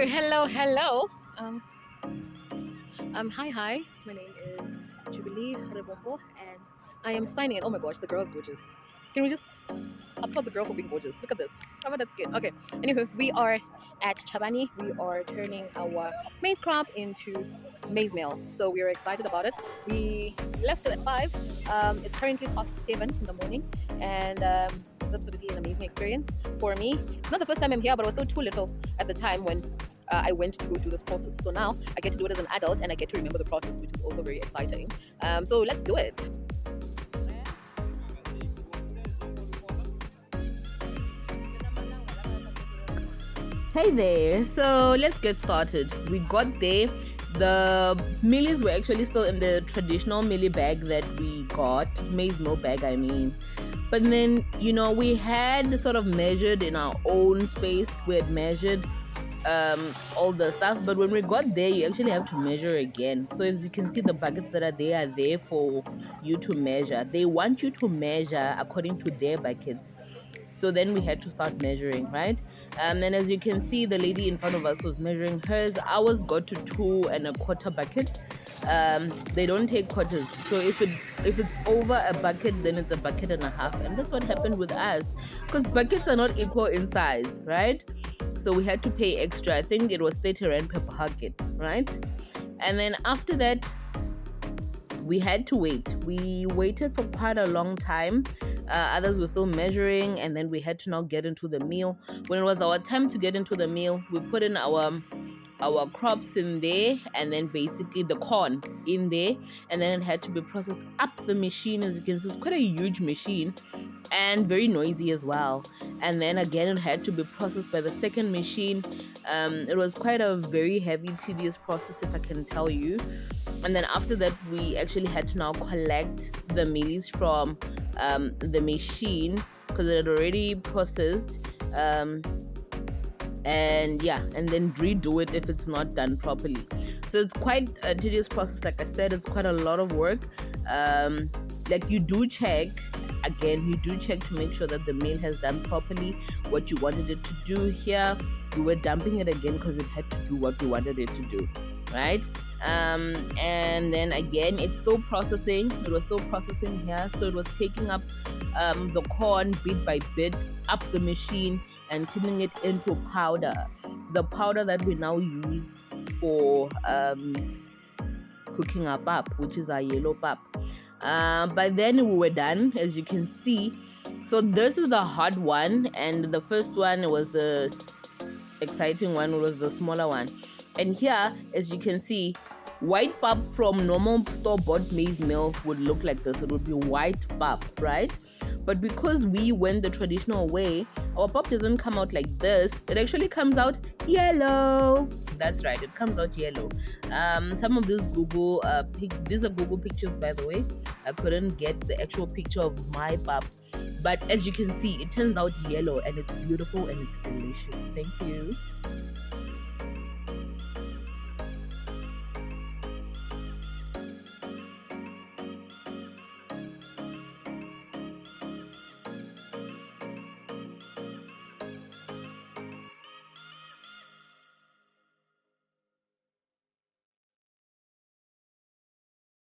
Hello. Hi. My name is Jubilee Rebombo, and I am signing in. Oh my gosh, the girl's gorgeous. Can we just applaud the girl for being gorgeous? Look at this. How about that skin? Okay. Anywho, we are at Chabani. We are turning our maize crop into maize meal. So we are excited about it. We left it at 5. It's currently past 7 in the morning, and it's absolutely an amazing experience for me. It's not the first time I'm here, but I was still too little at the time when I went to go through this process. So now I get to do it as an adult and I get to remember the process, which is also very exciting. So let's do it. Hey there, so let's get started. We got there. The millies were actually still in the traditional millie bag that we got, maize meal bag, I mean. But then, we had sort of measured in our own space. We had measured all the stuff, but when we got there, you actually have to measure again. So as you can see, the buckets that are there for you to measure. They want you to measure according to their buckets. So then we had to start measuring, right? And as you can see, the lady in front of us was measuring hers. Ours got to 2.25 buckets. They don't take quarters, so if it's over a bucket, then it's a bucket and a half, and that's what happened with us, because buckets are not equal in size, right? So we had to pay extra. I think it was 30 rand per bucket, right? And then after that, we had to wait. We waited for quite a long time. Others were still measuring, and then we had to now get into the meal. When it was our time to get into the meal, we put in our crops in there, and then basically the corn in there, and then it had to be processed up the machine. As you can see, it's quite a huge machine and very noisy as well. And then again, it had to be processed by the second machine. It was quite a very heavy, tedious process, if I can tell you. And then after that, we actually had to now collect the mealies from the machine, because it had already processed. And then redo it if it's not done properly. So it's quite a tedious process. Like I said, it's quite a lot of work. You do check to make sure that the meal has done properly what you wanted it to do. Here we were dumping it again because it had to do what we wanted it to do, right? And then again, it's still processing. It was still processing here, so it was taking up the corn bit by bit up the machine and turning it into powder. The powder that we now use for cooking our pap, which is our yellow pap. By then we were done, as you can see. So this is the hot one, and the first one was the exciting one, was the smaller one. And here, as you can see, white pap from normal store-bought maize meal would look like this. It would be white pap, right? But because we went the traditional way, our pap doesn't come out like this. It actually comes out yellow. That's right, it comes out yellow. Some of these these are Google pictures, by the way. I couldn't get the actual picture of my pap, but as you can see, it turns out yellow, and it's beautiful and it's delicious. Thank you.